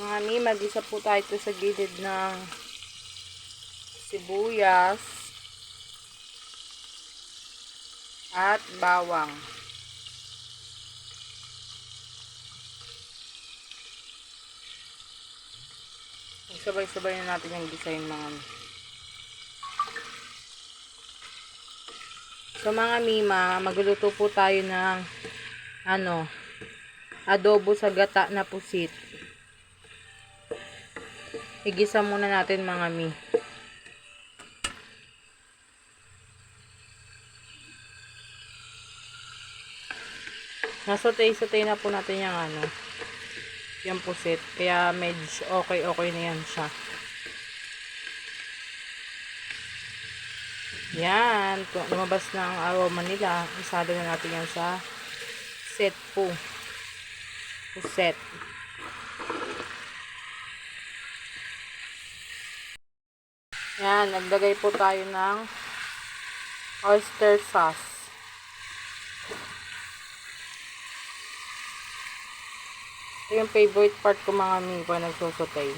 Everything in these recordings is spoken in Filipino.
Mga mi, mag-isa po tayo ito sa gilid ng sibuyas at bawang. Sabay-sabay na natin yung design mga mi. So mga mima, magluluto po tayo ng adobo sa gata na pusit. Igisa muna natin mga mi. Nasotay-sotay na po natin yung pusit. Kaya medyo okay na yan siya. Yan. Lumabas na ang aroma nila. Isado na natin yan sa set po. Puset. Yan. Naglagay po tayo ng oyster sauce. Ito yung favorite part ko mga mi pag nagsusutay.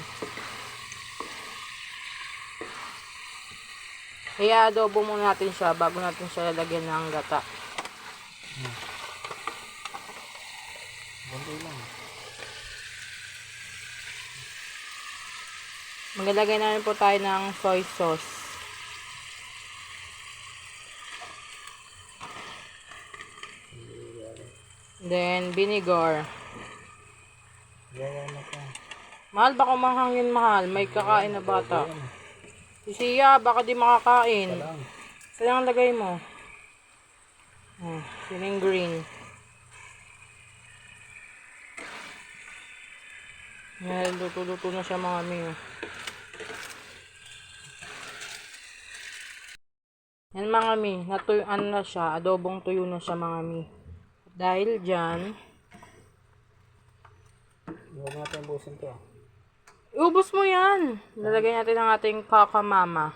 Kaya adobo muna natin siya bago natin siya lalagyan ng gata. Maglalagay na rin po tayo ng soy sauce. Then vinegar. Mahal ba kumahangin mahal? May kakain na bata. Si Sia, baka di makakain. Sayang lagay mo. Siling green. Yan, luto-luto na siya mga mi. Yan mga mi, natuyuan na siya. Adobong tuyo na siya mga mi. Dahil dyan, huwag natin busin to. ubos mo yan. Lalagay natin ang ating kakamama.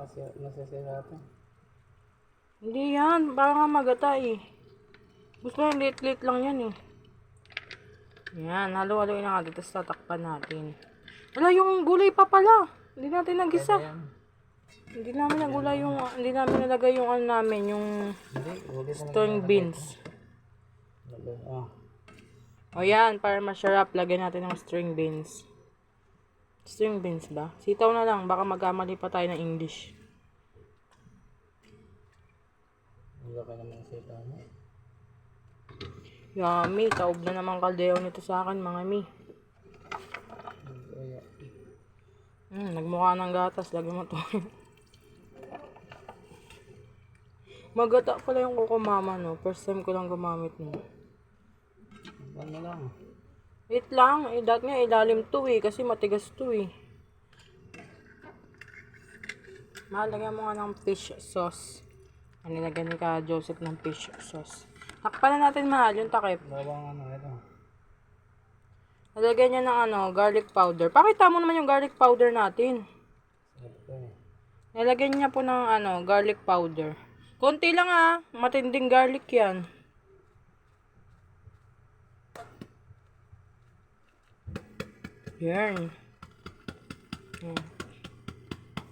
Kasi nasasira ito. Hindi yan. Baka nga magata eh. Gusto mo lit-lit lang yan eh. Yan. Halo-haloin na nga dito. Tapos tatakpan natin. Wala yung gulay pa pala. Hindi natin nagisa. Hindi namin nagulay yung... Hindi namin nalagay yung yung string beans. O yan. Para masarap. Lagyan natin ng string beans. String beans ba? Sitaw na lang. Baka magkamali pa tayo ng English. Laki naman sitaw mo. Yummy. Taob na naman kaldero nito sa akin mga mi. Nagmukha ng gatas. Lagyan mo to. Magata pala yung kukumama no. First time ko lang gumamit no. Ano lang. Wait lang, dati nga ilalim to eh, kasi matigas to eh. Lagyan mo nga ng fish sauce. Nilagyan ni ka Joseph ng fish sauce. Takpan na natin mahal yung takip. Bawang ito. Nalagyan niya ng garlic powder. Pakita mo naman yung garlic powder natin. Nilagyan niya po ng garlic powder. Konti lang matinding garlic yan. Yan.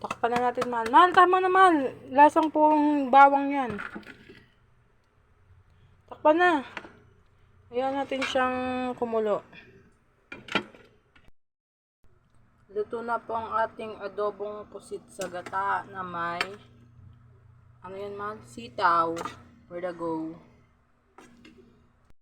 Takpan na natin, mahal. Mahal, tama na, mahal. Lasang pong bawang yan. Takpan na. Ayan natin siyang kumulo. Luto na po ang ating adobong pusit sa gata na may yan, mahal? Sitaw. For the go.